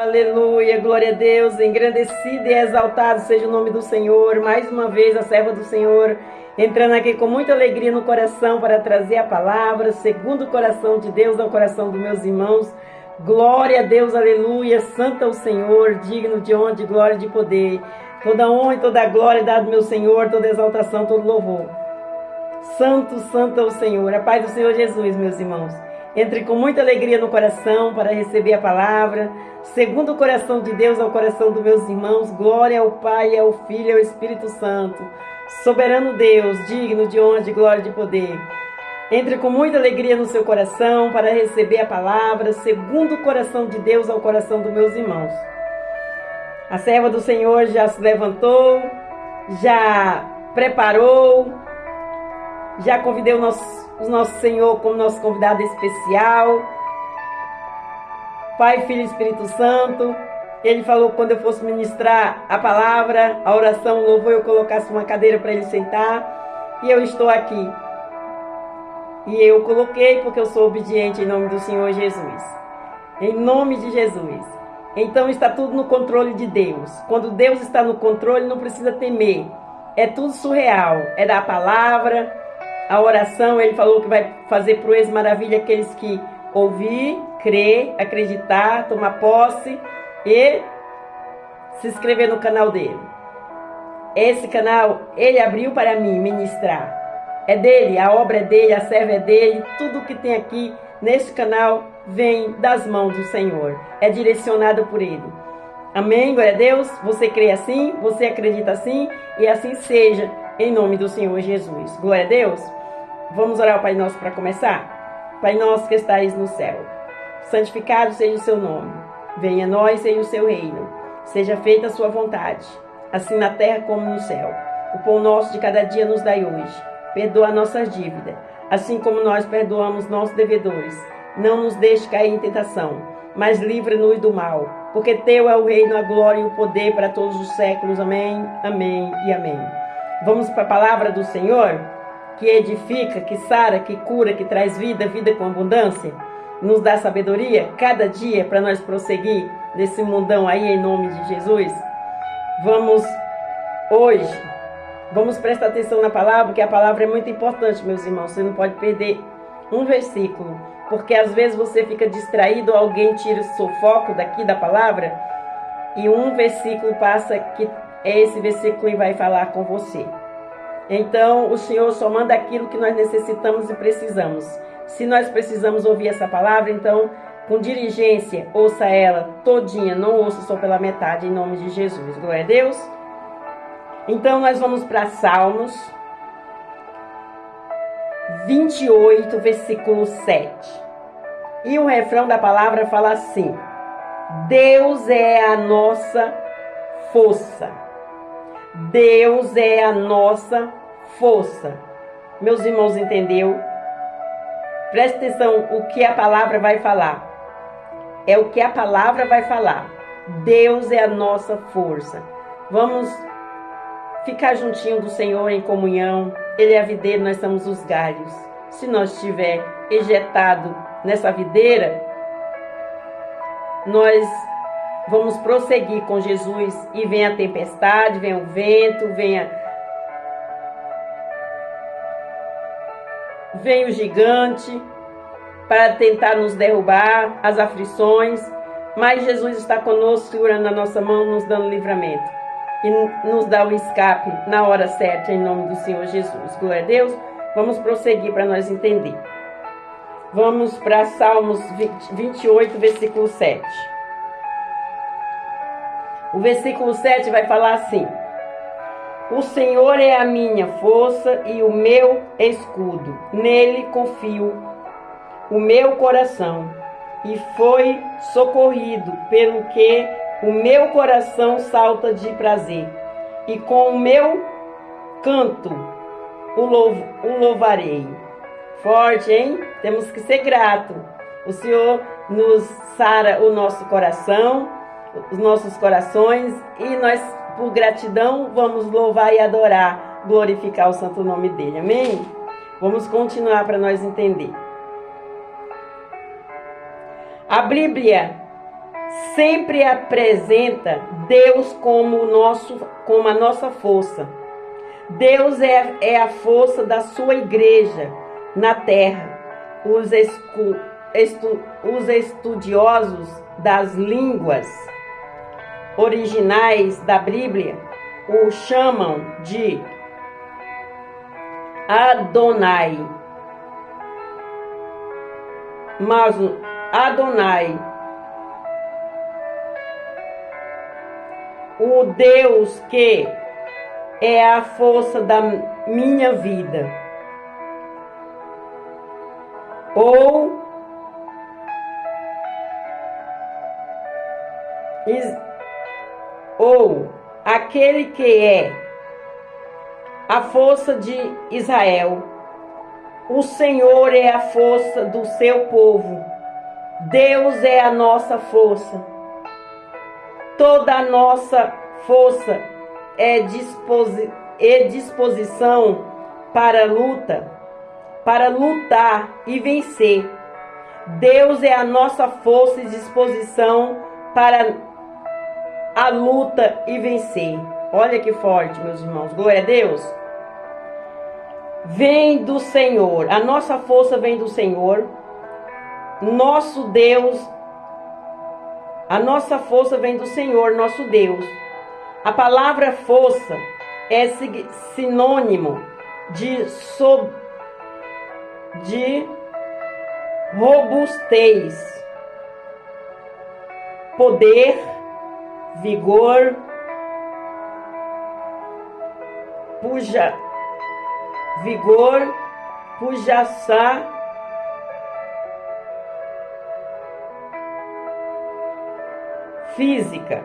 Aleluia, glória a Deus, engrandecido e exaltado seja o nome do Senhor. Mais uma vez a serva do Senhor entrando aqui com muita alegria no coração para trazer a palavra, segundo o coração de Deus ao coração dos meus irmãos. Glória a Deus, aleluia, santo é o Senhor, digno de honra, de glória e de poder. Toda honra e toda glória dado meu Senhor, toda exaltação, todo louvor. Santo, santo é o Senhor. A paz do Senhor Jesus, meus irmãos. Entre com muita alegria no coração para receber a palavra, segundo o coração de Deus ao coração dos meus irmãos. Glória ao Pai, ao Filho e ao Espírito Santo. Soberano Deus, digno de honra, de glória e de poder. Entre com muita alegria no seu coração para receber a palavra, segundo o coração de Deus ao coração dos meus irmãos. A serva do Senhor já se levantou, já preparou, já convidei o nosso Senhor como nosso convidado especial. Pai, Filho e Espírito Santo. Ele falou que quando eu fosse ministrar a palavra, a oração, o louvor, eu colocasse uma cadeira para ele sentar. E eu estou aqui. E eu coloquei porque eu sou obediente em nome do Senhor Jesus. Em nome de Jesus. Então está tudo no controle de Deus. Quando Deus está no controle, não precisa temer. É tudo surreal. É da palavra, a oração. Ele falou que vai fazer proeza maravilha aqueles que ouvir, crer, acreditar, tomar posse e se inscrever no canal dele. Esse canal, ele abriu para mim ministrar. É dele, a obra é dele, a serva é dele. Tudo que tem aqui nesse canal vem das mãos do Senhor. É direcionado por ele. Amém? Glória a Deus. Você crê assim? Você acredita assim? E assim seja, em nome do Senhor Jesus. Glória a Deus. Vamos orar ao Pai Nosso para começar? Pai Nosso que estais no céu, santificado seja o seu nome. Venha a nós, seja o seu reino. Seja feita a sua vontade, assim na terra como no céu. O pão nosso de cada dia nos dai hoje. Perdoa nossas dívidas, assim como nós perdoamos nossos devedores. Não nos deixe cair em tentação, mas livra-nos do mal. Porque teu é o reino, a glória e o poder para todos os séculos. Amém, amém e amém. Vamos para a palavra do Senhor, que edifica, que sara, que cura, que traz vida, vida com abundância. Nos dá sabedoria cada dia para nós prosseguir nesse mundão aí em nome de Jesus. Vamos prestar atenção na palavra, porque a palavra é muito importante, meus irmãos. Você não pode perder um versículo, porque às vezes você fica distraído, alguém tira o seu foco daqui da palavra e um versículo passa que é esse versículo e vai falar com você. Então, o Senhor só manda aquilo que nós necessitamos e precisamos. Se nós precisamos ouvir essa palavra, então, com diligência, ouça ela todinha, não ouça só pela metade, em nome de Jesus. Glória a Deus. Então, nós vamos para Salmos 28, versículo 7. E o refrão da palavra fala assim: Deus é a nossa força. Deus é a nossa força. Meus irmãos, entendeu? Preste atenção o que a palavra vai falar. É o que a palavra vai falar. Deus é a nossa força. Vamos ficar juntinho do Senhor em comunhão. Ele é a videira, nós somos os galhos. Se nós estiver ejetado nessa videira, nós vamos prosseguir com Jesus. E vem a tempestade, vem o vento, vem o gigante para tentar nos derrubar, as aflições. Mas Jesus está conosco, segurando a nossa mão, nos dando livramento. E nos dá o escape na hora certa, em nome do Senhor Jesus. Glória a Deus. Vamos prosseguir para nós entender. Vamos para Salmos 28, versículo 7. O versículo 7 vai falar assim: O Senhor é a minha força e o meu escudo. Nele confio o meu coração. E foi socorrido, pelo que o meu coração salta de prazer. E com o meu canto o louvarei. Forte, hein? Temos que ser grato. O Senhor nos sara o nosso coração, os nossos corações, e nós, por gratidão, vamos louvar e adorar, glorificar o santo nome dele. Amém? Vamos continuar para nós entender. A Bíblia sempre apresenta Deus como a nossa força. Deus é a força da sua igreja na terra. Os estudiosos das línguas originais da Bíblia o chamam de Adonai. Mas Adonai, o Deus que é a força da minha vida, ou aquele que é a força de Israel. O Senhor é a força do seu povo. Deus é a nossa força. Toda a nossa força é disposição para lutar e vencer. Deus é a nossa força e disposição para a luta e vencer. Olha que forte, meus irmãos. Glória a Deus. Vem do Senhor. A nossa força vem do Senhor. Nosso Deus. A nossa força vem do Senhor, nosso Deus. A palavra força é sinônimo de robustez, poder, vigor, pujança, física.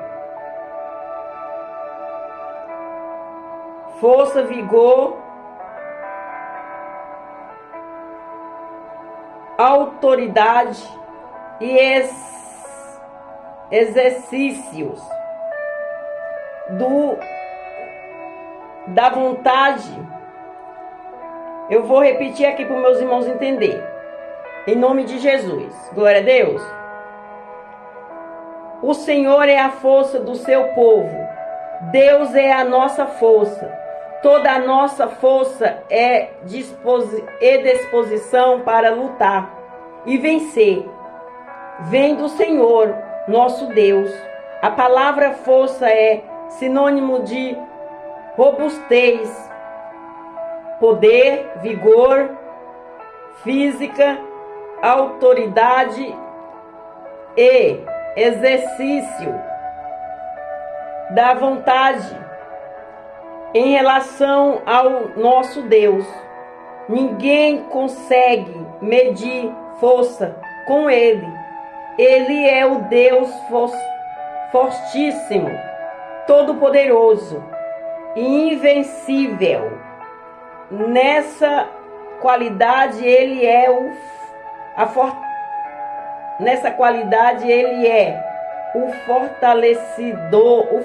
Força, vigor, autoridade e exercícios da vontade. Eu vou repetir aqui para os meus irmãos entenderem. Em nome de Jesus. Glória a Deus. O Senhor é a força do seu povo. Deus é a nossa força. Toda a nossa força é disposição para lutar e vencer. Vem do Senhor, nosso Deus. A palavra força é sinônimo de robustez, poder, vigor, física, autoridade e exercício da vontade. Em relação ao nosso Deus, ninguém consegue medir força com Ele. Ele é o Deus fortíssimo, todo-poderoso e invencível. Nessa qualidade ele é o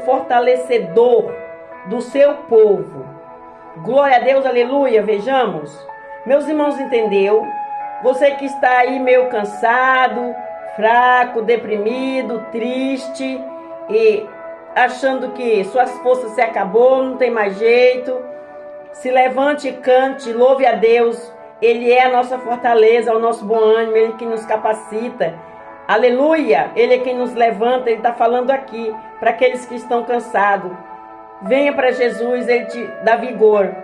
fortalecedor do seu povo. Glória a Deus, aleluia. Vejamos, meus irmãos, entendeu? Você que está aí meio cansado, fraco, deprimido, triste e achando que suas forças se acabou, não tem mais jeito, se levante e cante, louve a Deus. Ele é a nossa fortaleza, o nosso bom ânimo, Ele que nos capacita. Aleluia! Ele é quem nos levanta. Ele está falando aqui para aqueles que estão cansados. Venha para Jesus, Ele te dá vigor.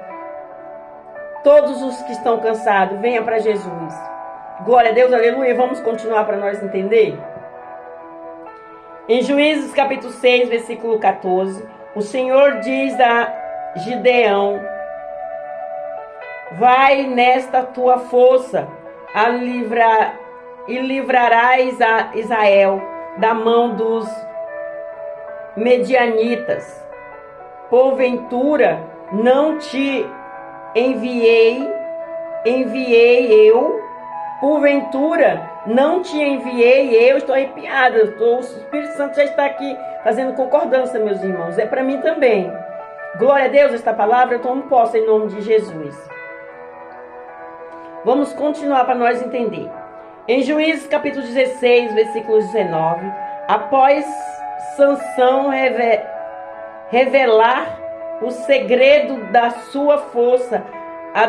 Todos os que estão cansados, venha para Jesus. Glória a Deus, aleluia. Vamos continuar para nós entender? Em Juízes capítulo 6, versículo 14, o Senhor diz a Gideão: vai nesta tua força e livrarás a Israel da mão dos medianitas. Porventura não te enviei eu? Porventura não te enviei eu? Estou arrepiada, o Espírito Santo já está aqui fazendo concordância, meus irmãos. É para mim também. Glória a Deus, esta palavra eu tomo posse em nome de Jesus. Vamos continuar para nós entender. Em Juízes capítulo 16, versículo 19, Após Sansão revelar o segredo da sua força a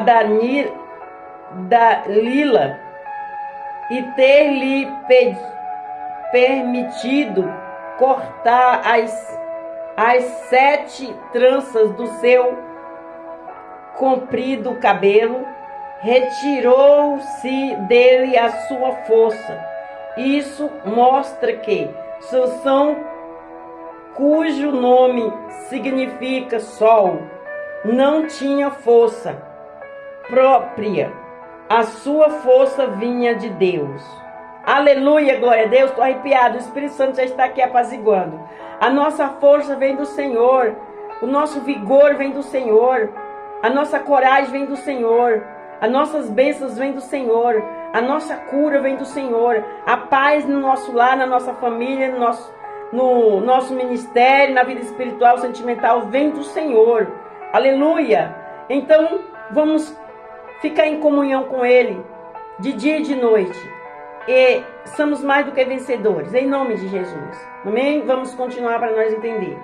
Dalila e ter-lhe permitido cortar as 7 tranças do seu comprido cabelo, retirou-se dele a sua força. Isso mostra que Sansão, cujo nome significa sol, não tinha força própria. A sua força vinha de Deus. Aleluia, glória a Deus. Estou arrepiado. O Espírito Santo já está aqui apaziguando. A nossa força vem do Senhor. O nosso vigor vem do Senhor. A nossa coragem vem do Senhor. As nossas bênçãos vêm do Senhor. A nossa cura vem do Senhor. A paz no nosso lar, na nossa família, no nosso ministério, na vida espiritual, sentimental, vem do Senhor. Aleluia. Então, vamos ficar em comunhão com Ele, de dia e de noite. E somos mais do que vencedores, em nome de Jesus. Amém? Vamos continuar para nós entender.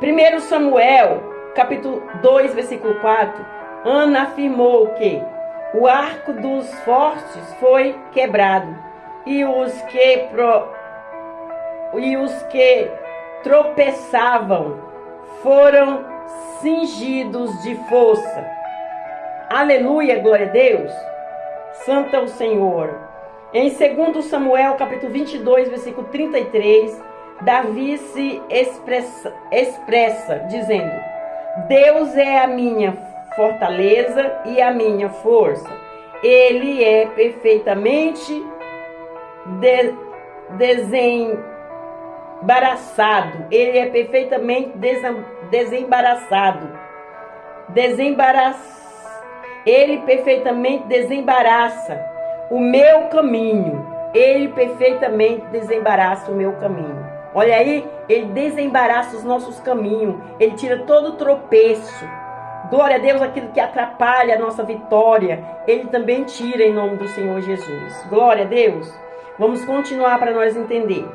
1 Samuel, capítulo 2, versículo 4. Ana afirmou que o arco dos fortes foi quebrado e os que tropeçavam foram cingidos de força. Aleluia, glória a Deus. Santo é o Senhor. Em 2 Samuel, capítulo 22, versículo 33, Davi se expressa dizendo: Deus é a minha fortaleza e a minha força. Ele é perfeitamente desembaraçado. Ele é perfeitamente desembaraçado. Ele perfeitamente desembaraça o meu caminho. Ele perfeitamente desembaraça o meu caminho. Olha aí, Ele desembaraça os nossos caminhos. Ele tira todo o tropeço. Glória a Deus, aquilo que atrapalha a nossa vitória, Ele também tira em nome do Senhor Jesus. Glória a Deus. Vamos continuar para nós entender.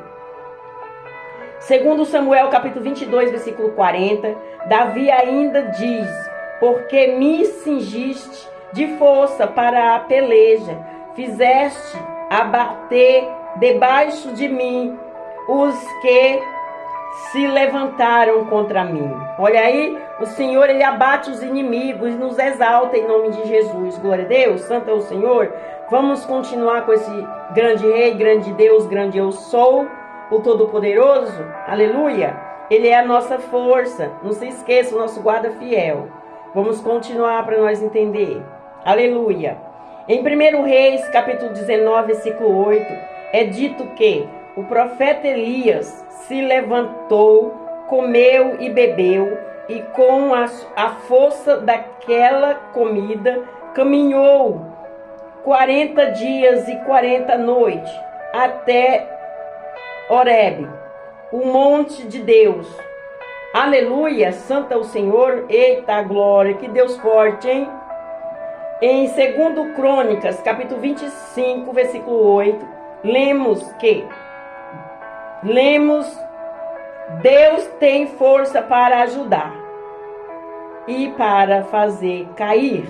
2 Samuel, capítulo 22, versículo 40, Davi ainda diz: porque me cingiste de força para a peleja, fizeste abater debaixo de mim os que se levantaram contra mim. Olha aí, o Senhor, Ele abate os inimigos e nos exalta em nome de Jesus. Glória a Deus, santo é o Senhor. Vamos continuar com esse grande Rei, grande Deus, grande eu sou, o Todo-Poderoso. Aleluia. Ele é a nossa força. Não se esqueça, o nosso guarda fiel. Vamos continuar para nós entender. Aleluia. Em 1 Reis, capítulo 19, versículo 8, é dito que o profeta Elias se levantou, comeu e bebeu, e com a força daquela comida caminhou 40 dias e 40 noites até Horebe, o monte de Deus. Aleluia, santo é o Senhor. Eita glória, que Deus forte, hein? Em 2 Crônicas, capítulo 25, versículo 8, lemos: Deus tem força para ajudar e para fazer cair.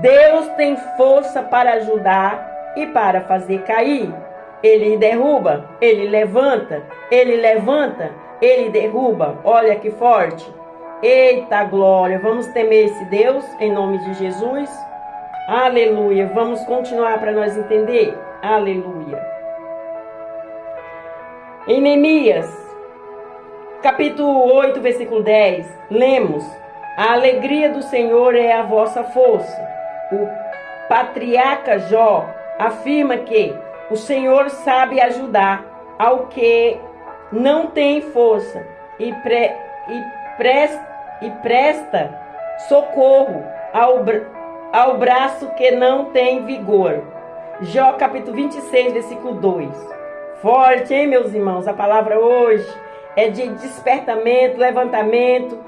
Deus tem força para ajudar e para fazer cair. Ele derruba, Ele levanta, Ele derruba. Olha que forte. Eita glória, vamos temer esse Deus em nome de Jesus. Aleluia, vamos continuar para nós entender. Aleluia. Em Neemias, capítulo 8, versículo 10, lemos: a alegria do Senhor é a vossa força. O patriarca Jó afirma que o Senhor sabe ajudar ao que não tem força e presta socorro ao braço que não tem vigor. Jó capítulo 26, versículo 2. Forte, hein, meus irmãos? A palavra hoje é de despertamento, levantamento,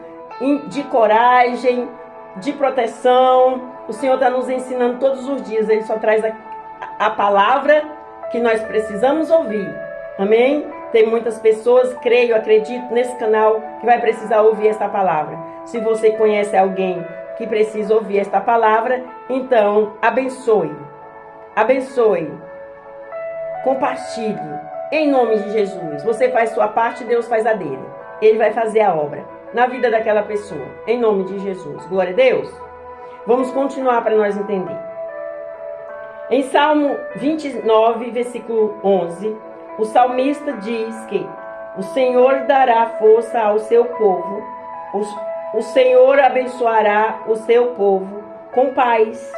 de coragem, de proteção. O Senhor está nos ensinando todos os dias. Ele só traz a palavra que nós precisamos ouvir. Amém? Tem muitas pessoas, creio, acredito, nesse canal que vai precisar ouvir esta palavra. Se você conhece alguém que precisa ouvir esta palavra, então abençoe. Abençoe. Compartilhe. Em nome de Jesus. Você faz sua parte, Deus faz a dele. Ele vai fazer a obra na vida daquela pessoa. Em nome de Jesus. Glória a Deus. Vamos continuar para nós entender. Em Salmo 29, versículo 11, o salmista diz que o Senhor dará força ao seu povo, o Senhor abençoará o seu povo com paz.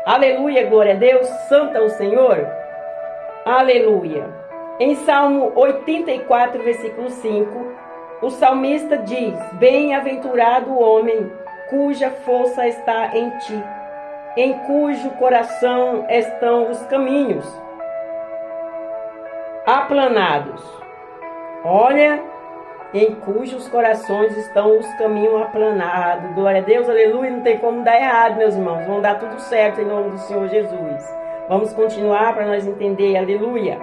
Aleluia, glória a Deus, santo é o Senhor. Aleluia. Em Salmo 84, versículo 5, o salmista diz: bem-aventurado o homem cuja força está em ti, em cujo coração estão os caminhos aplanados. Olha, em cujos corações estão os caminhos aplanados. Glória a Deus, aleluia. Não tem como dar errado, meus irmãos. Vão dar tudo certo em nome do Senhor Jesus. Vamos continuar para nós entender. Aleluia.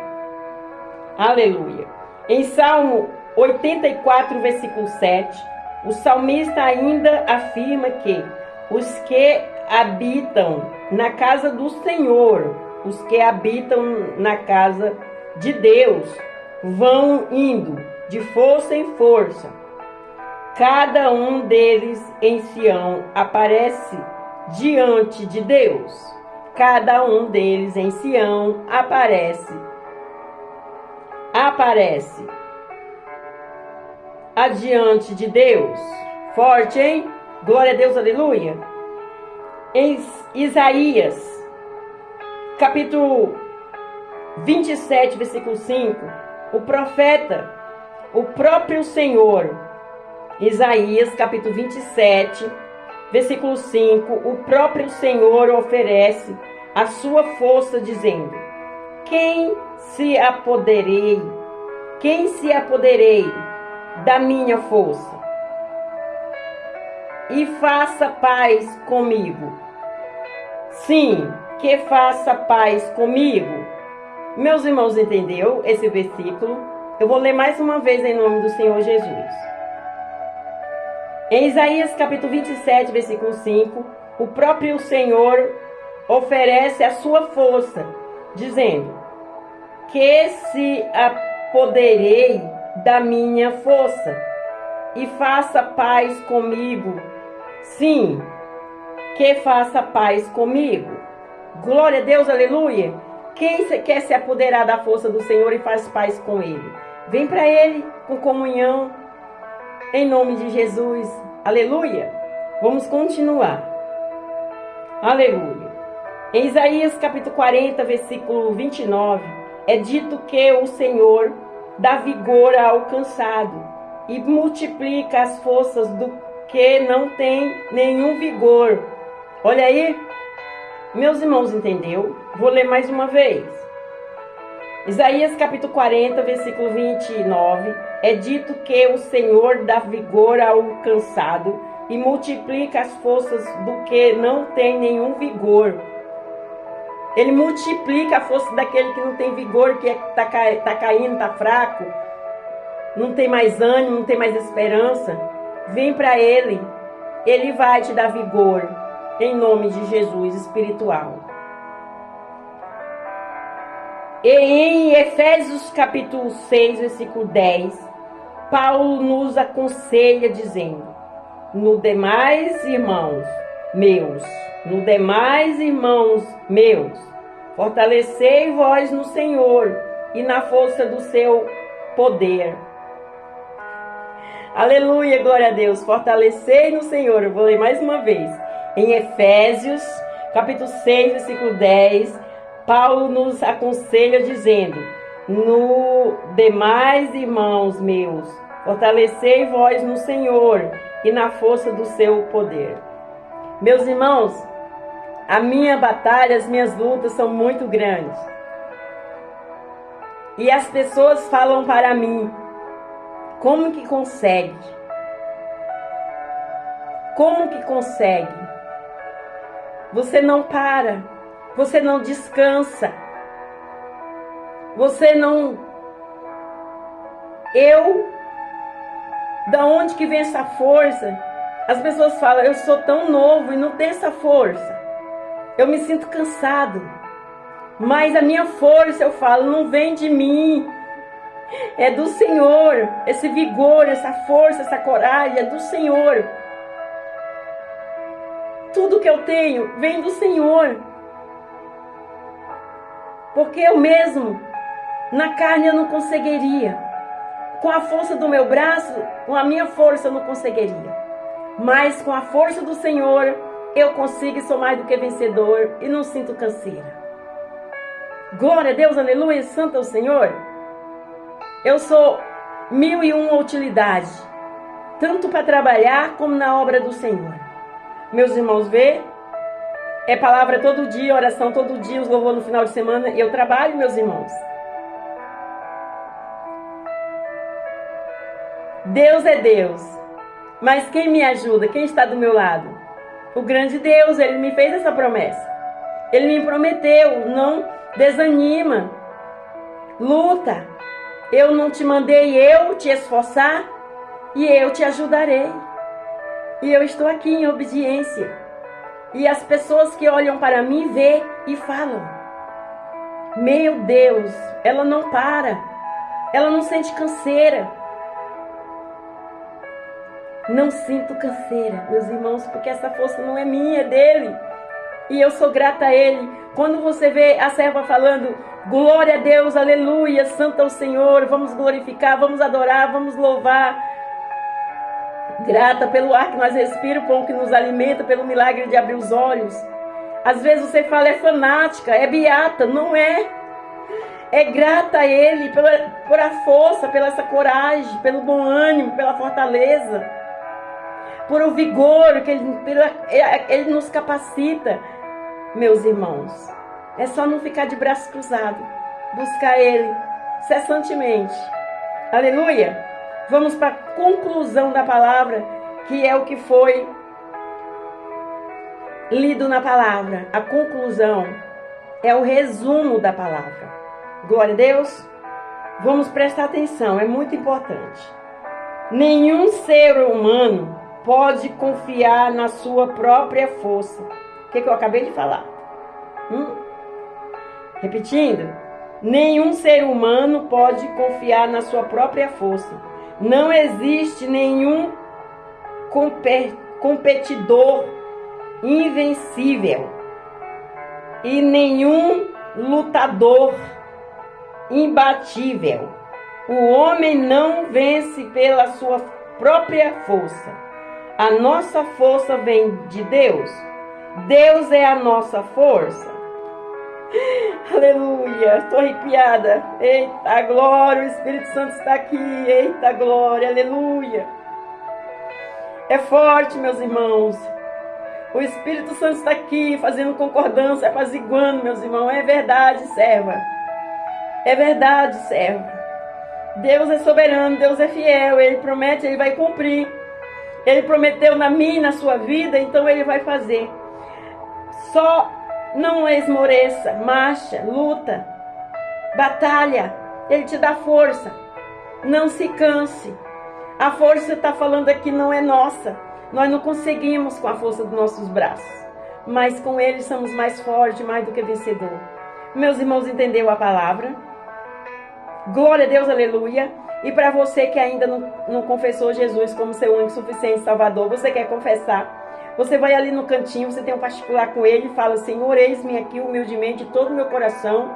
Aleluia. Em Salmo 84, versículo 7, o salmista ainda afirma que os que habitam na casa do Senhor, os que habitam na casa de Deus, vão indo de força em força. Cada um deles em Sião aparece diante de Deus. Cada um deles em Sião aparece adiante de Deus. Forte, hein? Glória a Deus, aleluia. Em Isaías, capítulo 27, versículo 5, o profeta, o próprio Senhor, Isaías, capítulo 27, versículo 5, o próprio Senhor oferece a sua força, dizendo: quem se apoderei da minha força e faça paz comigo. Sim, que faça paz comigo. Meus irmãos, entendeu esse versículo? Eu vou ler mais uma vez em nome do Senhor Jesus. Em Isaías capítulo 27, versículo 5, o próprio Senhor oferece a sua força, dizendo: que se apoderei da minha força e faça paz comigo. Sim, que faça paz comigo. Glória a Deus, aleluia. Quem quer se apoderar da força do Senhor e faz paz com Ele? Vem para Ele com comunhão, em nome de Jesus. Aleluia. Vamos continuar. Aleluia. Em Isaías capítulo 40, versículo 29, é dito que o Senhor dá vigor ao cansado e multiplica as forças do que não tem nenhum vigor. Olha aí, meus irmãos, entendeu? Vou ler mais uma vez. Isaías capítulo 40, versículo 29, é dito que o Senhor dá vigor ao cansado e multiplica as forças do que não tem nenhum vigor. Ele multiplica a força daquele que não tem vigor, que tá caindo, está fraco, não tem mais ânimo, não tem mais esperança. Vem para Ele, Ele vai te dar vigor, em nome de Jesus, espiritual. E em Efésios capítulo 6, versículo 10, Paulo nos aconselha dizendo: no demais, irmãos meus, fortalecei vós no Senhor e na força do seu poder. Aleluia, glória a Deus. Fortalecei no Senhor. Eu vou ler mais uma vez. Em Efésios, capítulo 6, versículo 10, Paulo nos aconselha dizendo: no demais, irmãos meus, fortalecei vós no Senhor e na força do seu poder. Meus irmãos, a minha batalha, as minhas lutas são muito grandes. E as pessoas falam para mim: como que consegue? Como que consegue? Você não para, você não descansa. Você não... Da onde que vem essa força? As pessoas falam, eu sou tão novo e não tenho essa força. Eu me sinto cansado. Mas a minha força, eu falo, não vem de mim. É do Senhor. Esse vigor, essa força, essa coragem é do Senhor. Tudo que eu tenho vem do Senhor. Porque eu mesmo, na carne eu não conseguiria. Com a força do meu braço, com a minha força eu não conseguiria. Mas com a força do Senhor, eu consigo e sou mais do que vencedor e não sinto canseira. Glória a Deus, aleluia, santo é o Senhor. Eu sou 1001 utilidade, tanto para trabalhar como na obra do Senhor. Meus irmãos, vê, é palavra todo dia, oração todo dia, os louvores no final de semana, e eu trabalho, meus irmãos. Deus é Deus, mas quem me ajuda, quem está do meu lado? O grande Deus, Ele me fez essa promessa. Ele me prometeu, não desanima, luta. Eu não te mandei eu te esforçar e eu te ajudarei. E eu estou aqui em obediência. E as pessoas que olham para mim vê e falam: meu Deus, ela não para, ela não sente canseira. Não sinto canseira, meus irmãos, porque essa força não é minha, é dele. E eu sou grata a ele. Quando você vê a serva falando, glória a Deus, aleluia, santo é o Senhor, vamos glorificar, vamos adorar, vamos louvar. Grata pelo ar que nós respiramos, pão que nos alimenta, pelo milagre de abrir os olhos. Às vezes você fala, é fanática, é beata, não é. É grata a ele por a força, pela essa coragem, pelo bom ânimo, pela fortaleza. Por o vigor que ele nos capacita, meus irmãos. É só não ficar de braço cruzado. Buscar Ele cessantemente. Aleluia! Vamos para a conclusão da palavra, que é o que foi lido na palavra. A conclusão é o resumo da palavra. Glória a Deus! Vamos prestar atenção, é muito importante. Nenhum ser humano pode confiar na sua própria força. O que eu acabei de falar? Repetindo. Nenhum ser humano pode confiar na sua própria força. Não existe nenhum competidor invencível e nenhum lutador imbatível. O homem não vence pela sua própria força. A nossa força vem de Deus. Deus é a nossa força. Aleluia, estou arrepiada. Eita glória, o Espírito Santo está aqui. Eita glória, aleluia. É forte, meus irmãos. O Espírito Santo está aqui fazendo concordância, apaziguando, meus irmãos. É verdade, serva. É verdade, serva. Deus é soberano, Deus é fiel. Ele promete, Ele vai cumprir. Ele prometeu na minha e na sua vida, então Ele vai fazer. Só não esmoreça, marcha, luta, batalha. Ele te dá força. Não se canse. A força que está falando aqui não é nossa. Nós não conseguimos com a força dos nossos braços. Mas com Ele somos mais fortes, mais do que vencedor. Meus irmãos, entendeu a palavra? Glória a Deus, aleluia. E para você que ainda não confessou Jesus como seu único, suficiente Salvador, você quer confessar, você vai ali no cantinho, você tem um particular com Ele e fala, Senhor, eis-me aqui humildemente de todo o meu coração.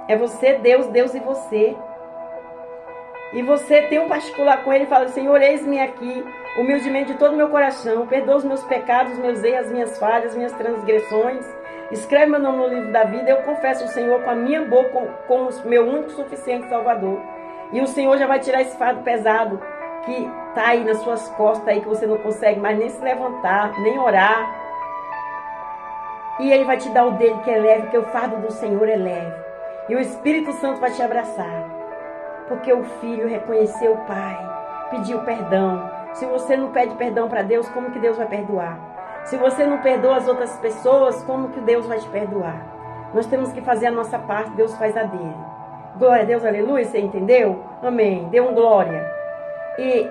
É você, Deus, Deus e você. E você tem um particular com Ele e fala, Senhor, eis-me aqui humildemente de todo o meu coração, perdoa os meus pecados, meus erros, as minhas falhas, as minhas transgressões. Escreve meu nome no livro da vida. Eu confesso o Senhor com a minha boca como meu único, suficiente Salvador. E o Senhor já vai tirar esse fardo pesado que está aí nas suas costas, aí que você não consegue mais nem se levantar, nem orar. E Ele vai te dar o dele que é leve, porque o fardo do Senhor é leve. E o Espírito Santo vai te abraçar. Porque o filho reconheceu o Pai, pediu perdão. Se você não pede perdão para Deus, como que Deus vai perdoar? Se você não perdoa as outras pessoas, como que Deus vai te perdoar? Nós temos que fazer a nossa parte, Deus faz a dele. Glória a Deus, aleluia, você entendeu? Amém, dê um glória. E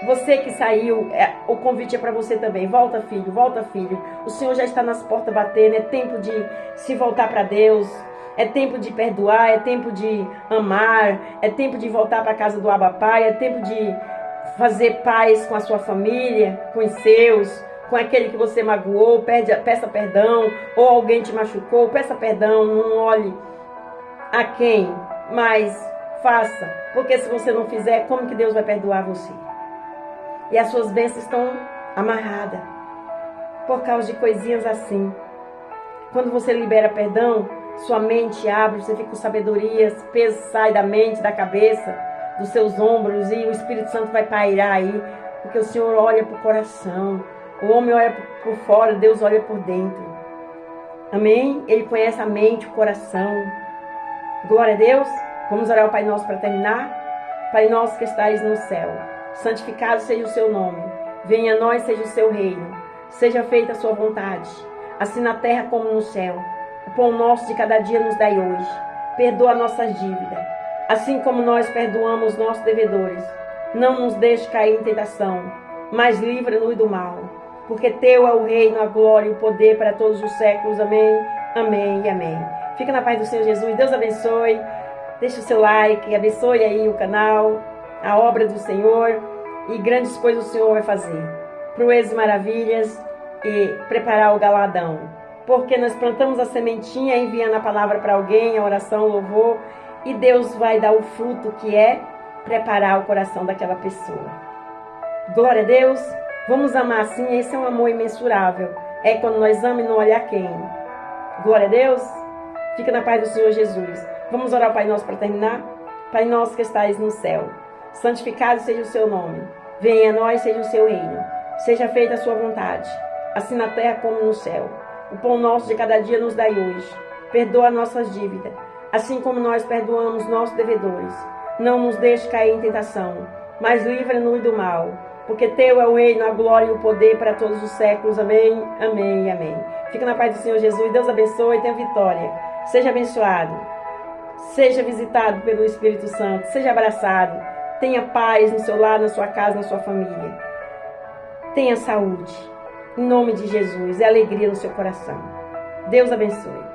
você que saiu, o convite é para você também. Volta, filho, volta, filho. O Senhor já está nas portas batendo. É tempo de se voltar para Deus. É tempo de perdoar. É tempo de amar. É tempo de voltar para a casa do Abba Pai. É tempo de fazer paz com a sua família, com os seus, com aquele que você magoou. Peça perdão. Ou alguém te machucou, peça perdão. Não olhe a quem, mas faça. Porque se você não fizer, como que Deus vai perdoar você? E as suas bênçãos estão amarradas por causa de coisinhas assim. Quando você libera perdão, sua mente abre, você fica com sabedoria, peso sai da mente, da cabeça, dos seus ombros, e o Espírito Santo vai pairar aí, porque o Senhor olha para o coração. O homem olha por fora, Deus olha por dentro. Amém? Ele conhece a mente, o coração. Glória a Deus. Vamos orar ao Pai Nosso para terminar. Pai Nosso que estais no céu, santificado seja o seu nome. Venha a nós, seja o seu reino. Seja feita a sua vontade, assim na terra como no céu. O pão nosso de cada dia nos dai hoje. Perdoa nossas dívidas, assim como nós perdoamos nossos devedores. Não nos deixe cair em tentação, mas livra-nos do mal. Porque teu é o reino, a glória e o poder para todos os séculos. Amém, amém e amém. Fica na paz do Senhor Jesus. Deus abençoe. Deixe o seu like, abençoe aí o canal, a obra do Senhor, e grandes coisas o Senhor vai fazer. Proezas e maravilhas, e preparar o galadão. Porque nós plantamos a sementinha, enviando a palavra para alguém, a oração, o louvor, e Deus vai dar o fruto que é preparar o coração daquela pessoa. Glória a Deus. Vamos amar assim, esse é um amor imensurável. É quando nós amamos e não olhar quem. Glória a Deus. Fica na paz do Senhor Jesus. Vamos orar ao Pai Nosso para terminar? Pai Nosso que estais no céu, santificado seja o seu nome. Venha a nós, seja o seu reino. Seja feita a sua vontade, assim na terra como no céu. O pão nosso de cada dia nos dai hoje. Perdoa nossas dívidas, assim como nós perdoamos nossos devedores. Não nos deixe cair em tentação, mas livra-nos do mal. Porque teu é o reino, a glória e o poder para todos os séculos. Amém, amém e amém. Fica na paz do Senhor Jesus. Deus abençoe e tenha vitória. Seja abençoado. Seja visitado pelo Espírito Santo. Seja abraçado. Tenha paz no seu lar, na sua casa, na sua família. Tenha saúde. Em nome de Jesus. E alegria no seu coração. Deus abençoe.